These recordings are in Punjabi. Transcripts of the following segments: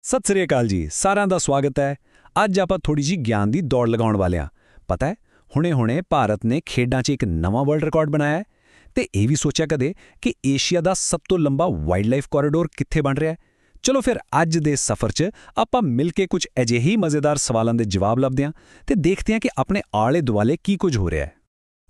ਸਤਿ ਸ੍ਰੀ ਅਕਾਲ ਜੀ, ਸਾਰਿਆਂ ਦਾ ਸਵਾਗਤ ਹੈ। ਅੱਜ ਆਪਾਂ ਥੋੜੀ ਜੀ ਗਿਆਨ ਦੀ ਦੌੜ ਲਗਾਉਣ ਵਾਲੇ ਹਾਂ। ਪਤਾ ਹੈ, ਹੁਣੇ-ਹੁਣੇ ਭਾਰਤ ਨੇ ਖੇਡਾਂ 'ਚ ਇੱਕ ਨਵਾਂ ਵਰਲਡ ਰਿਕਾਰਡ ਬਣਾਇਆ ਹੈ ਤੇ ਇਹ ਵੀ ਸੋਚਿਆ ਕਦੇ ਕਿ ਏਸ਼ੀਆ ਦਾ ਸਭ ਤੋਂ ਲੰਬਾ ਵਾਈਲਡਲਾਈਫ ਕੋਰੀਡੋਰ ਕਿੱਥੇ ਬਣ ਰਿਹਾ ਹੈ। ਚਲੋ ਫਿਰ ਅੱਜ ਦੇ ਸਫ਼ਰ 'ਚ ਆਪਾਂ ਮਿਲ ਕੇ ਕੁਝ ਅਜਿਹੇ ਮਜ਼ੇਦਾਰ ਸਵਾਲਾਂ ਦੇ ਜਵਾਬ ਲੱਭਦੇ ਹਾਂ ਤੇ ਦੇਖਦੇ ਹਾਂ ਕਿ ਆਪਣੇ ਆਲੇ-ਦੁਆਲੇ ਕੀ ਕੁਝ ਹੋ ਰਿਹਾ ਹੈ।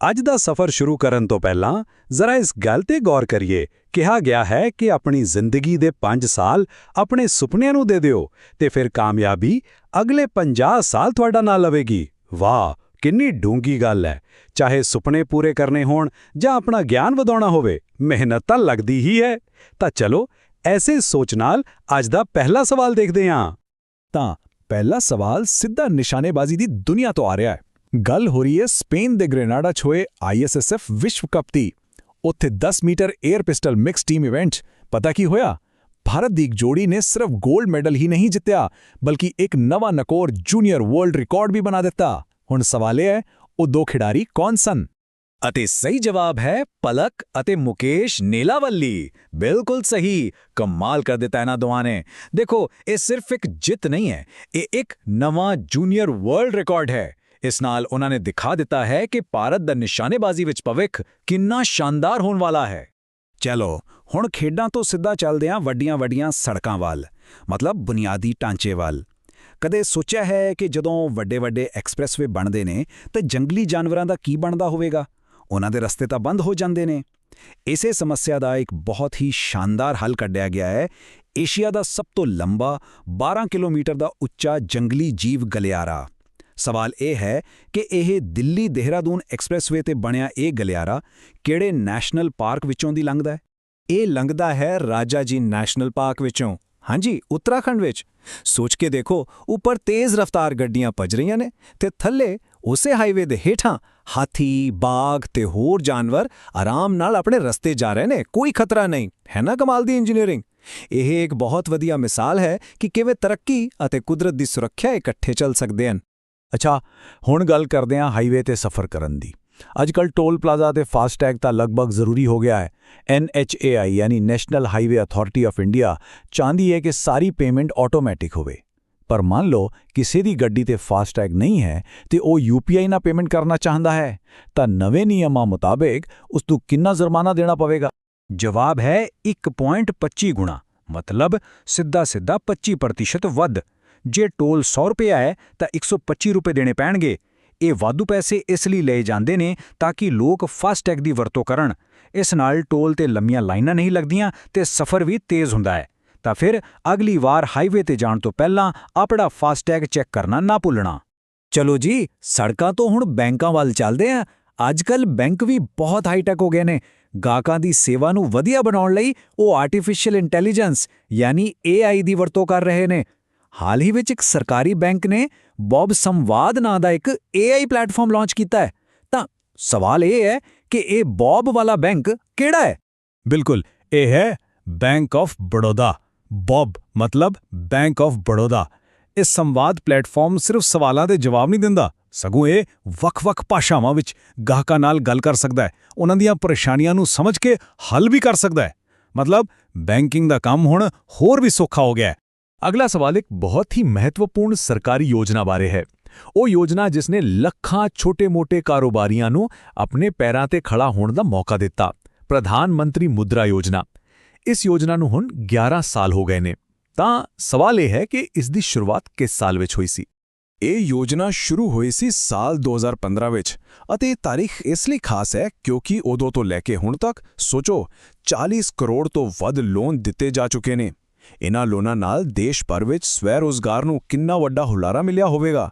ਅੱਜ ਦਾ ਸਫ਼ਰ ਸ਼ੁਰੂ ਕਰਨ ਤੋਂ ਪਹਿਲਾਂ ਜ਼ਰਾ ਇਸ ਗੱਲ ਤੇ ਗੌਰ ਕਰੀਏ। ਕਿਹਾ ਗਿਆ ਹੈ ਕਿ ਆਪਣੀ ਜ਼ਿੰਦਗੀ ਦੇ 5 ਸਾਲ ਆਪਣੇ ਸੁਪਨਿਆਂ ਨੂੰ ਦੇ ਦਿਓ ਤੇ ਫਿਰ ਕਾਮਯਾਬੀ ਅਗਲੇ 50 ਸਾਲ ਤੁਹਾਡਾ ਨਾਲ ਲਵੇਗੀ। ਵਾਹ, ਕਿੰਨੀ ਡੂੰਗੀ ਗੱਲ ਹੈ। ਚਾਹੇ ਸੁਪਨੇ ਪੂਰੇ ਕਰਨੇ ਹੋਣ ਜਾਂ ਆਪਣਾ ਗਿਆਨ ਵਧਾਉਣਾ ਹੋਵੇ, ਮਿਹਨਤ ਤਾਂ ਲੱਗਦੀ ਹੀ ਹੈ। ਤਾਂ ਚਲੋ ਐਸੇ ਸੋਚ ਨਾਲ ਅੱਜ ਦਾ ਪਹਿਲਾ ਸਵਾਲ ਦੇਖਦੇ ਹਾਂ। ਤਾਂ ਪਹਿਲਾ ਸਵਾਲ ਸਿੱਧਾ ਨਿਸ਼ਾਨੇਬਾਜ਼ੀ ਦੀ ਦੁਨੀਆ ਤੋਂ ਆ ਰਿਹਾ ਹੈ। ਗੱਲ ਹੋ ਰਹੀ ਹੈ ਸਪੇਨ ਦੇ ਗ੍ਰੇਨਾਡਾ 'ਚ ਹੋਏ ISSF ਵਿਸ਼ਵ ਕੱਪ ਦੀ। ਉੱਥੇ 10 metre air pistol mix team event 'ਚ ਪਤਾ ਕੀ ਹੋਇਆ? ਭਾਰਤ ਦੀ ਇੱਕ ਜੋੜੀ ਨੇ ਸਿਰਫ 골ਡ ਮੈਡਲ ਹੀ ਨਹੀਂ ਜਿੱਤਿਆ, ਬਲਕਿ ਇੱਕ ਨਵਾਂ ਨਕੋਰ ਜੂਨੀਅਰ ਵਰਲਡ ਰਿਕਾਰਡ ਵੀ ਬਣਾ ਦਿੱਤਾ। ਹੁਣ ਸਵਾਲ ਇਹ ਹੈ, ਉਹ ਦੋ ਖਿਡਾਰੀ ਕੌਣ ਸਨ? ਅਤੇ ਸਹੀ ਜਵਾਬ ਹੈ ਪਲਕ ਅਤੇ ਮੁਕੇਸ਼ ਨੀਲਾਵਲੀ। ਬਿਲਕੁਲ ਸਹੀ, ਕਮਾਲ ਕਰ ਦਿੱਤਾ ਇਹਨਾਂ ਦੋਵਾਂ ਨੇ। ਦੇਖੋ, ਇਹ ਸਿਰਫ ਇੱਕ ਜਿੱਤ ਨਹੀਂ ਹੈ, ਇਹ ਇੱਕ ਨਵਾਂ ਜੂਨੀਅਰ ਵਰਲਡ ਰਿਕਾਰਡ ਹੈ। ਇਸ ਨਾਲ ਉਹਨਾਂ ਨੇ ਦਿਖਾ ਦਿੱਤਾ ਹੈ ਕਿ ਭਾਰਤ ਦਾ ਨਿਸ਼ਾਨੇਬਾਜ਼ੀ ਵਿੱਚ ਭਵਿੱਖ ਕਿੰਨਾ ਸ਼ਾਨਦਾਰ ਹੋਣ ਵਾਲਾ ਹੈ। ਚਲੋ ਹੁਣ ਖੇਡਾਂ ਤੋਂ ਸਿੱਧਾ ਚੱਲਦੇ ਹਾਂ ਵੱਡੀਆਂ-ਵੱਡੀਆਂ ਸੜਕਾਂ ਵੱਲ, ਮਤਲਬ ਬੁਨਿਆਦੀ ਢਾਂਚੇ ਵੱਲ। ਕਦੇ ਸੋਚਿਆ ਹੈ ਕਿ ਜਦੋਂ ਵੱਡੇ-ਵੱਡੇ ਐਕਸਪ੍ਰੈਸਵੇ ਬਣਦੇ ਨੇ ਤਾਂ ਜੰਗਲੀ ਜਾਨਵਰਾਂ ਦਾ ਕੀ ਬਣਦਾ ਹੋਵੇਗਾ? ਉਹਨਾਂ ਦੇ ਰਸਤੇ ਤਾਂ ਬੰਦ ਹੋ ਜਾਂਦੇ ਨੇ। ਇਸੇ ਸਮੱਸਿਆ ਦਾ ਇੱਕ ਬਹੁਤ ਹੀ ਸ਼ਾਨਦਾਰ ਹੱਲ ਕੱਢਿਆ ਗਿਆ ਹੈ। ਏਸ਼ੀਆ ਦਾ ਸਭ ਤੋਂ ਲੰਬਾ 12 ਕਿਲੋਮੀਟਰ ਦਾ ਉੱਚਾ ਜੰਗਲੀ ਜੀਵ ਗਲਿਆਰਾ। ਸਵਾਲ ਇਹ ਹੈ ਕਿ ਇਹ ਦਿੱਲੀ-ਦੇਹਰਾਦੂਨ ਐਕਸਪ੍ਰੈਸਵੇ ਤੇ ਬਣਿਆ ਇਹ ਗਲਿਆਰਾ ਕਿਹੜੇ ਨੈਸ਼ਨਲ ਪਾਰਕ ਵਿੱਚੋਂ ਦੀ ਲੰਘਦਾ ਹੈ? ਇਹ ਲੰਘਦਾ ਹੈ ਰਾਜਾ ਜੀ ਨੈਸ਼ਨਲ ਪਾਰਕ ਵਿੱਚੋਂ। ਹਾਂਜੀ, ਉੱਤਰਾਖੰਡ ਵਿੱਚ। ਸੋਚ ਕੇ ਦੇਖੋ, ਉੱਪਰ ਤੇਜ਼ ਰਫ਼ਤਾਰ ਗੱਡੀਆਂ ਭੱਜ ਰਹੀਆਂ ਨੇ ਤੇ ਥੱਲੇ ਉਸੇ ਹਾਈਵੇ ਦੇ ਹੇਠਾਂ ਹਾਥੀ, ਬਾਘ ਤੇ ਹੋਰ ਜਾਨਵਰ ਆਰਾਮ ਨਾਲ ਆਪਣੇ ਰਸਤੇ ਜਾ ਰਹੇ ਨੇ। ਕੋਈ ਖਤਰਾ ਨਹੀਂ ਹੈ ਨਾ? ਕਮਾਲ ਦੀ ਇੰਜੀਨੀਅਰਿੰਗ। ਇਹ ਇੱਕ ਬਹੁਤ ਵਧੀਆ ਮਿਸਾਲ ਹੈ ਕਿ ਕਿਵੇਂ ਤਰੱਕੀ ਅਤੇ ਕੁਦਰਤ ਦੀ ਸੁਰੱਖਿਆ ਇਕੱਠੇ ਚੱਲ ਸਕਦੇ ਹਨ। ਅੱਛਾ, ਹੁਣ ਗੱਲ ਕਰਦੇ ਹਾਂ ਹਾਈਵੇ ਤੇ ਸਫ਼ਰ ਕਰਨ ਦੀ। ਅੱਜਕੱਲ੍ਹ ਟੋਲ ਪਲਾਜ਼ਾ ਤੇ ਫਾਸਟੈਗ ਤਾਂ ਲਗਭਗ ਜ਼ਰੂਰੀ ਹੋ ਗਿਆ ਹੈ। NHAI ਯਾਨੀ national highway authority of India ਚਾਹੁੰਦੀ ਹੈ ਕਿ ਸਾਰੀ ਪੇਮੈਂਟ ਆਟੋਮੈਟਿਕ ਹੋਵੇ। ਪਰ ਮੰਨ ਲਓ ਕਿਸੇ ਦੀ ਗੱਡੀ ਤੇ ਫਾਸਟੈਗ ਨਹੀਂ ਹੈ ਤੇ ਉਹ UPI ਨਾਲ ਪੇਮੈਂਟ ਕਰਨਾ ਚਾਹੁੰਦਾ ਹੈ, ਤਾਂ ਨਵੇਂ ਨਿਯਮਾਂ ਮੁਤਾਬਿਕ ਉਸ ਨੂੰ ਕਿੰਨਾ ਜੁਰਮਾਨਾ ਦੇਣਾ ਪਵੇਗਾ? ਜਵਾਬ ਹੈ 1.25 ਗੁਣਾ, ਮਤਲਬ ਸਿੱਧਾ 25% ਵੱਧ। ਜੇ ਟੋਲ 100 ਰੁਪਏ ਹੈ ਤਾਂ 125 ਰੁਪਏ ਦੇਣੇ ਪੈਣਗੇ। ਇਹ ਵਾਧੂ ਪੈਸੇ ਇਸ ਲਈ ਲਏ ਜਾਂਦੇ ਨੇ ਤਾਂ ਕਿ ਲੋਕ ਫਾਸਟੈਗ ਦੀ ਵਰਤੋਂ ਕਰਨ। ਇਸ ਨਾਲ ਟੋਲ ਤੇ ਲੰਮੀਆਂ ਲਾਈਨਾਂ ਨਹੀਂ ਲੱਗਦੀਆਂ ਤੇ ਸਫ਼ਰ ਵੀ ਤੇਜ਼ ਹੁੰਦਾ ਹੈ। ਤਾਂ ਫਿਰ ਅਗਲੀ ਵਾਰ ਹਾਈਵੇ ਤੇ ਜਾਣ ਤੋਂ ਪਹਿਲਾਂ ਆਪਣਾ ਫਾਸਟੈਗ ਚੈੱਕ ਕਰਨਾ ਨਾ ਭੁੱਲਣਾ। ਚਲੋ ਜੀ, ਸੜਕਾਂ ਤੋਂ ਹੁਣ ਬੈਂਕਾਂ ਵੱਲ ਚੱਲਦੇ ਹਾਂ। ਅੱਜਕੱਲ੍ਹ ਬੈਂਕ ਵੀ ਬਹੁਤ ਹਾਈਟੈਕ ਹੋ ਗਏ ਨੇ। ਗਾਹਕਾਂ ਦੀ ਸੇਵਾ ਨੂੰ ਵਧੀਆ ਬਣਾਉਣ ਲਈ ਉਹ ਆਰਟੀਫੀਸ਼ੀਅਲ ਇੰਟੈਲੀਜੈਂਸ ਯਾਨੀ AI ਦੀ ਵਰਤੋਂ ਕਰ ਰਹੇ ਨੇ। ਹਾਲ ਹੀ ਵਿੱਚ ਇੱਕ ਸਰਕਾਰੀ ਬੈਂਕ ਨੇ ਬੌਬ ਸੰਵਾਦ ਨਾਂ ਦਾ ਇੱਕ AI ਪਲੇਟਫਾਰਮ ਲਾਂਚ ਕੀਤਾ ਹੈ। ਤਾਂ ਸਵਾਲ ਇਹ ਹੈ ਕਿ ਇਹ ਬੌਬ ਵਾਲਾ ਬੈਂਕ ਕਿਹੜਾ ਹੈ? ਬਿਲਕੁਲ, ਇਹ ਹੈ ਬੈਂਕ ਆਫ ਬੜੌਦਾ। ਬੌਬ ਮਤਲਬ ਬੈਂਕ ਆਫ ਬੜੌਦਾ। ਇਹ ਸੰਵਾਦ ਪਲੇਟਫਾਰਮ ਸਿਰਫ ਸਵਾਲਾਂ ਦੇ ਜਵਾਬ ਨਹੀਂ ਦਿੰਦਾ, ਸਗੋਂ ਇਹ ਵੱਖ-ਵੱਖ ਭਾਸ਼ਾਵਾਂ ਵਿੱਚ ਗਾਹਕਾਂ ਨਾਲ ਗੱਲ ਕਰ ਸਕਦਾ ਹੈ, ਉਹਨਾਂ ਦੀਆਂ ਪਰੇਸ਼ਾਨੀਆਂ ਨੂੰ ਸਮਝ ਕੇ ਹੱਲ ਵੀ ਕਰ ਸਕਦਾ ਹੈ। ਮਤਲਬ ਬੈਂਕਿੰਗ ਦਾ ਕੰਮ ਹੁਣ ਹੋਰ ਵੀ ਸੌਖਾ ਹੋ ਗਿਆ ਹੈ। ਅਗਲਾ ਸਵਾਲ ਇੱਕ ਬਹੁਤ ਹੀ ਮਹੱਤਵਪੂਰਨ ਸਰਕਾਰੀ ਯੋਜਨਾ ਬਾਰੇ ਹੈ। ਉਹ ਯੋਜਨਾ ਜਿਸ ਨੇ ਲੱਖਾਂ ਛੋਟੇ-ਮੋਟੇ ਕਾਰੋਬਾਰੀਆਂ ਨੂੰ ਆਪਣੇ ਪੈਰਾਂ ਤੇ ਖੜਾ ਹੋਣ ਦਾ ਮੌਕਾ ਦਿੱਤਾ। ਪ੍ਰਧਾਨ ਮੰਤਰੀ ਮੁਦਰਾ ਯੋਜਨਾ। ਇਸ ਯੋਜਨਾ ਨੂੰ ਹੁਣ 11 ਸਾਲ ਹੋ ਗਏ ਨੇ। ਤਾਂ ਸਵਾਲ ਇਹ ਹੈ ਕਿ ਇਸ ਦੀ ਸ਼ੁਰੂਆਤ ਕਿਸ ਸਾਲ ਵਿੱਚ ਹੋਈ ਸੀ? ਇਹ ਯੋਜਨਾ ਸ਼ੁਰੂ ਹੋਈ ਸੀ ਸਾਲ 2015 ਵਿੱਚ ਅਤੇ ਤਾਰੀਖ ਇਸ ਲਈ ਖਾਸ ਹੈ ਕਿਉਂਕਿ ਉਦੋਂ ਤੋਂ ਲੈ ਕੇ ਹੁਣ ਤੱਕ ਸੋਚੋ 40 ਕਰੋੜ ਤੋਂ ਵੱਧ ਲੋਨ ਦਿੱਤੇ ਜਾ ਚੁੱਕੇ ਨੇ। ਇਨ੍ਹਾਂ ਲੋਨਾਂ ਨਾਲ ਦੇਸ਼ ਭਰ ਵਿੱਚ ਸਵੈ-ਰੋਜ਼ਗਾਰ ਨੂੰ ਕਿੰਨਾ ਵੱਡਾ ਹੁਲਾਰਾ ਮਿਲਿਆ ਹੋਵੇਗਾ।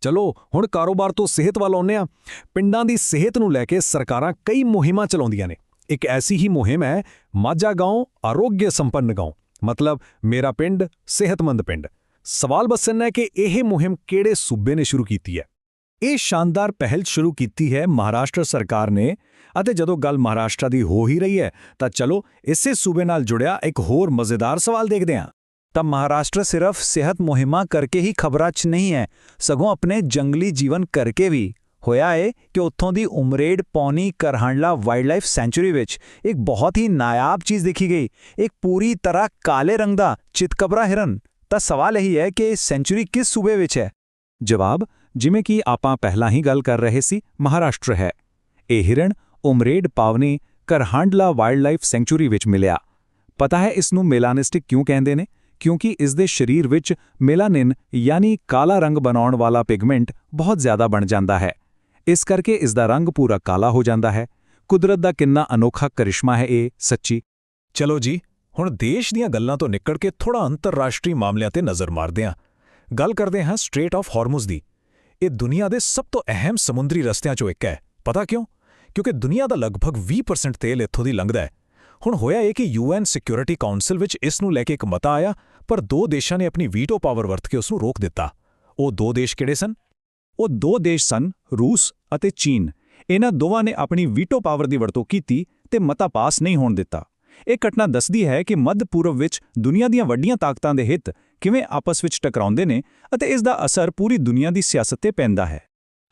ਚਲੋ ਹੁਣ ਕਾਰੋਬਾਰ ਤੋਂ ਸਿਹਤ ਵੱਲ ਆਉਂਦੇ ਹਾਂ। ਪਿੰਡਾਂ ਦੀ ਸਿਹਤ ਨੂੰ ਲੈ ਕੇ ਸਰਕਾਰਾਂ ਕਈ ਮੁਹਿੰਮਾਂ ਚਲਾਉਂਦੀਆਂ ਨੇ। ਇੱਕ ਐਸੀ ਹੀ ਮੁਹਿੰਮ ਹੈ ਮਾਝਾ ਗਾਉਂ ਆਰੋਗਯ ਸੰਪੰਨ ਗਾਉਂ, ਮਤਲਬ ਮੇਰਾ ਪਿੰਡ ਸਿਹਤਮੰਦ ਪਿੰਡ। ਸਵਾਲ ਬਸ ਇੰਨਾ ਹੈ ਕਿ ਇਹ ਮੁਹਿੰਮ ਕਿਹੜੇ ਸੂਬੇ ਨੇ ਸ਼ੁਰੂ ਕੀਤੀ ਹੈ? ਇਹ ਸ਼ਾਨਦਾਰ ਪਹਿਲ ਸ਼ੁਰੂ ਕੀਤੀ ਹੈ ਮਹਾਰਾਸ਼ਟਰ ਸਰਕਾਰ ਨੇ। ਅਤੇ ਜਦੋਂ ਗੱਲ ਮਹਾਰਾਸ਼ਟਰ ਦੀ ਹੋ ਹੀ ਰਹੀ ਹੈ ਤਾਂ ਚਲੋ ਇਸੇ ਸੂਬੇ ਨਾਲ ਜੁੜਿਆ ਇੱਕ ਹੋਰ ਮਜ਼ੇਦਾਰ ਸਵਾਲ ਦੇਖਦੇ ਹਾਂ। ਤਾਂ ਮਹਾਰਾਸ਼ਟਰ ਸਿਰਫ ਸਿਹਤ ਮੁਹਿੰਮਾਂ ਕਰਕੇ ਹੀ ਖਬਰਾਂ 'ਚ ਨਹੀਂ ਹੈ, ਸਗੋਂ ਆਪਣੇ ਜੰਗਲੀ ਜੀਵਨ ਕਰਕੇ ਵੀ ਹੋਇਆ ਹੈ ਕਿ ਉੱਥੋਂ ਦੀ ਉਮਰੇਡ ਪੌਣੀ ਕਰਹਾਂਡਲਾ ਵਾਈਲਡਲਾਈਫ ਸੈਂਚੁਰੀ ਵਿੱਚ ਇੱਕ ਬਹੁਤ ਹੀ ਨਾਯਾਬ ਚੀਜ਼ ਦੇਖੀ ਗਈ। ਇੱਕ ਪੂਰੀ ਤਰ੍ਹਾਂ ਕਾਲੇ ਰੰਗ ਦਾ ਚਿਤਕਬਰਾ ਹਿਰਨ। ਤਾਂ ਸਵਾਲ ਇਹੀ ਹੈ ਕਿ ਇਹ ਸੈਂਚੁਰੀ ਕਿਸ ਸੂਬੇ ਵਿੱਚ ਹੈ? ਜਵਾਬ, ਜਿਵੇਂ ਕਿ ਆਪਾਂ ਪਹਿਲਾਂ ਹੀ ਗੱਲ ਕਰ ਰਹੇ ਸੀ, ਮਹਾਰਾਸ਼ਟਰ ਹੈ। ਇਹ ਹਿਰਣ ਉਮਰੇਡ ਪਾਵਨੀ ਕਰਹਾਂਡਲਾ ਵਾਈਲਡਲਾਈਫ ਸੈਂਚੁਰੀ ਵਿੱਚ ਮਿਲਿਆ। ਪਤਾ ਹੈ ਇਸ ਨੂੰ ਮੇਲਾਨਿਸਟਿਕ ਕਿਉਂ ਕਹਿੰਦੇ ਨੇ? ਕਿਉਂਕਿ ਇਸ ਦੇ ਸਰੀਰ ਵਿੱਚ ਮੇਲਾਨਿਨ ਯਾਨੀ ਕਾਲਾ ਰੰਗ ਬਣਾਉਣ ਵਾਲਾ ਪਿਗਮੈਂਟ ਬਹੁਤ ਜ਼ਿਆਦਾ ਬਣ ਜਾਂਦਾ ਹੈ। ਇਸ ਕਰਕੇ ਇਸ ਦਾ ਰੰਗ ਪੂਰਾ ਕਾਲਾ ਹੋ ਜਾਂਦਾ ਹੈ। ਕੁਦਰਤ ਦਾ ਕਿੰਨਾ ਅਨੋਖਾ ਕਰਿਸ਼ਮਾ ਹੈ ਇਹ, ਸੱਚੀ। ਚਲੋ ਜੀ, ਹੁਣ ਦੇਸ਼ ਦੀਆਂ ਗੱਲਾਂ ਤੋਂ ਨਿਕਲ ਕੇ ਥੋੜਾ ਅੰਤਰਰਾਸ਼ਟਰੀ ਮਾਮਲਿਆਂ ਤੇ ਨਜ਼ਰ ਮਾਰਦੇ ਹਾਂ। ਗੱਲ ਕਰਦੇ ਹਾਂ ਸਟ੍ਰੇਟ ਆਫ ਹਾਰਮੁਜ਼ ਦੀ। ਇਹ ਦੁਨੀਆ ਦੇ ਸਭ ਤੋਂ ਅਹਿਮ ਸਮੁੰਦਰੀ ਰਸਤਿਆਂ ਚੋਂ ਇੱਕ ਹੈ। ਪਤਾ ਕਿਉਂ? ਕਿਉਂਕਿ ਦੁਨੀਆ ਦਾ ਲਗਭਗ 20% ਤੇਲ ਇੱਥੋਂ ਦੀ ਲੰਘਦਾ ਹੈ। ਹੁਣ ਹੋਇਆ ਇਹ ਕਿ UN ਸਿਕਿਉਰਿਟੀ ਕਾਉਂਸਲ ਵਿੱਚ ਇਸ ਨੂੰ ਲੈ ਕੇ ਇੱਕ ਮਤਾ ਆਇਆ, ਪਰ 2 ਦੇਸ਼ਾਂ ਨੇ ਆਪਣੀ ਵੀਟੋ ਪਾਵਰ ਵਰਤ ਕੇ ਉਸ ਨੂੰ ਰੋਕ ਦਿੱਤਾ। ਉਹ 2 ਦੇਸ਼ ਕਿਹੜੇ ਸਨ? ਉਹ 2 ਦੇਸ਼ ਸਨ, ਰੂਸ ਅਤੇ ਚੀਨ। ਇਹਨਾਂ ਦੋਵਾਂ ਨੇ ਆਪਣੀ ਵੀਟੋ ਪਾਵਰ ਦੀ ਵਰਤੋਂ ਕੀਤੀ ਤੇ ਮਤਾ ਪਾਸ ਨਹੀਂ ਹੋਣ ਦਿੱਤਾ। ਇਹ ਘਟਨਾ ਦੱਸਦੀ ਹੈ ਕਿ ਮੱਧ ਪੂਰਬ ਵਿੱਚ ਦੁਨੀਆ ਦੀਆਂ ਵੱਡੀਆਂ ਤਾਕਤਾਂ ਦੇ ਹਿੱਤ ਕਿਵੇਂ ਆਪਸ ਵਿੱਚ ਟਕਰਾਉਂਦੇ ਨੇ ਅਤੇ ਇਸ ਦਾ ਅਸਰ ਪੂਰੀ ਦੁਨੀਆ ਦੀ ਸਿਆਸਤ ਤੇ ਪੈਂਦਾ ਹੈ।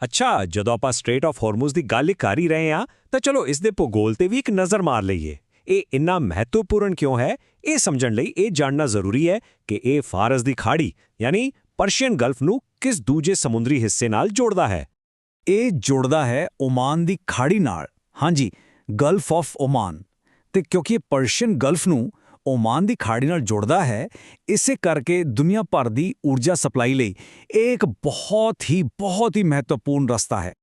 ਅੱਛਾ, ਜਦੋਂ ਆਪਾਂ ਸਟ੍ਰੇਟ ਆਫ ਹਾਰਮੁਜ਼ ਦੀ ਗੱਲ ਕਰ ਹੀ ਰਹੇ ਹਾਂ ਤਾਂ ਚਲੋ ਇਸ ਦੇ ਭੂਗੋਲ ਤੇ ਵੀ ਇੱਕ ਨਜ਼ਰ ਮਾਰ ਲਈਏ। ਇਹ ਇੰਨਾ ਮਹੱਤਵਪੂਰਨ ਕਿਉਂ ਹੈ? ਇਹ ਸਮਝਣ ਲਈ ਇਹ ਜਾਣਨਾ ਜ਼ਰੂਰੀ ਹੈ ਕਿ ਇਹ ਫਾਰਸ ਦੀ ਖਾੜੀ ਯਾਨੀ ਪਰਸ਼ੀਅਨ ਗਲਫ ਨੂੰ ਕਿਸ ਦੂਜੇ ਸਮੁੰਦਰੀ ਹਿੱਸੇ ਨਾਲ ਜੋੜਦਾ ਹੈ। ਇਹ ਜੋੜਦਾ ਹੈ ਓਮਾਨ ਦੀ ਖਾੜੀ ਨਾਲ। ਹਾਂਜੀ, ਗਲਫ ਆਫ ਓਮਾਨ। ਤੇ ਕਿਉਂਕਿ ਇਹ ਪਰਸ਼ੀਅਨ ਗਲਫ ਨੂੰ ਓਮਾਨ ਦੀ ਖਾੜੀ ਨਾਲ ਜੋੜਦਾ ਹੈ, ਇਸੇ ਕਰਕੇ ਦੁਨੀਆ ਭਰ ਦੀ ਊਰਜਾ ਸਪਲਾਈ ਲਈ ਇਹ ਇੱਕ ਬਹੁਤ ਹੀ ਮਹੱਤਵਪੂਰਨ ਰਸਤਾ ਹੈ।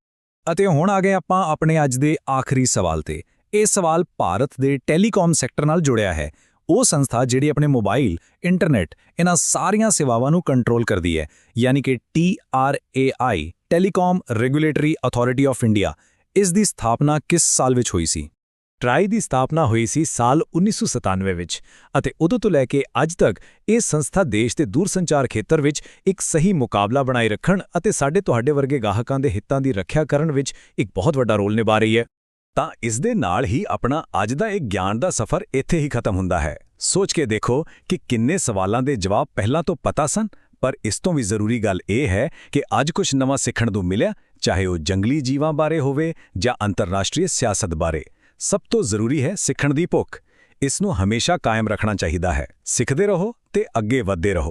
ਅਤੇ ਹੁਣ ਆ ਗਏ ਆਪਾਂ ਆਪਣੇ ਅੱਜ ਦੇ ਆਖਰੀ ਸਵਾਲ ਤੇ। ਇਹ ਸਵਾਲ ਭਾਰਤ ਦੇ ਟੈਲੀਕਾਮ ਸੈਕਟਰ ਨਾਲ ਜੁੜਿਆ ਹੈ। ਉਹ ਸੰਸਥਾ ਜਿਹੜੀ ਆਪਣੇ ਮੋਬਾਈਲ, ਇੰਟਰਨੈਟ, ਇਹਨਾਂ ਸਾਰੀਆਂ ਸੇਵਾਵਾਂ ਨੂੰ ਕੰਟਰੋਲ ਕਰਦੀ ਹੈ, ਯਾਨੀ ਕਿ TRAI, telecom regulatory authority of India. ਇਸ ਦੀ ਸਥਾਪਨਾ ਕਿਸ ਸਾਲ ਵਿੱਚ ਹੋਈ ਸੀ? ਟਰਾਈ ਦੀ ਸਥਾਪਨਾ ਹੋਈ ਸੀ ਸਾਲ 1997 ਵਿੱਚ ਅਤੇ ਉਦੋਂ ਤੋਂ ਲੈ ਕੇ ਅੱਜ ਤੱਕ ਇਹ ਸੰਸਥਾ ਦੇਸ਼ ਦੇ ਦੂਰਸੰਚਾਰ ਖੇਤਰ ਵਿੱਚ ਇੱਕ ਸਹੀ ਮੁਕਾਬਲਾ ਬਣਾਈ ਰੱਖਣ ਅਤੇ ਸਾਡੇ ਤੁਹਾਡੇ ਵਰਗੇ ਗਾਹਕਾਂ ਦੇ ਹਿੱਤਾਂ ਦੀ ਰੱਖਿਆ ਕਰਨ ਵਿੱਚ ਇੱਕ ਬਹੁਤ ਵੱਡਾ ਰੋਲ ਨਿਭਾ ਰਹੀ ਹੈ। ਤਾਂ ਇਸ ਦੇ ਨਾਲ ਹੀ ਆਪਣਾ ਅੱਜ ਦਾ ਇਹ ਗਿਆਨ ਦਾ ਸਫ਼ਰ ਇੱਥੇ ਹੀ ਖਤਮ ਹੁੰਦਾ ਹੈ। ਸੋਚ ਕੇ ਦੇਖੋ ਕਿ ਕਿੰਨੇ ਸਵਾਲਾਂ ਦੇ ਜਵਾਬ ਪਹਿਲਾਂ ਤੋਂ ਪਤਾ ਸਨ, ਪਰ ਇਸ ਤੋਂ ਵੀ ਜ਼ਰੂਰੀ ਗੱਲ ਇਹ ਹੈ ਕਿ ਅੱਜ ਕੁਝ ਨਵਾਂ ਸਿੱਖਣ ਨੂੰ ਮਿਲਿਆ, ਚਾਹੇ ਉਹ ਜੰਗਲੀ ਜੀਵਾਂ ਬਾਰੇ ਹੋਵੇ ਜਾਂ ਅੰਤਰਰਾਸ਼ਟਰੀ ਸਿਆਸਤ ਬਾਰੇ। ਸਭ ਤੋਂ ਜ਼ਰੂਰੀ ਹੈ ਸਿੱਖਣ ਦੀ ਭੁੱਖ। ਇਸ ਨੂੰ ਹਮੇਸ਼ਾ ਕਾਇਮ ਰੱਖਣਾ ਚਾਹੀਦਾ ਹੈ। ਸਿੱਖਦੇ ਰਹੋ ਤੇ ਅੱਗੇ ਵਧਦੇ ਰਹੋ।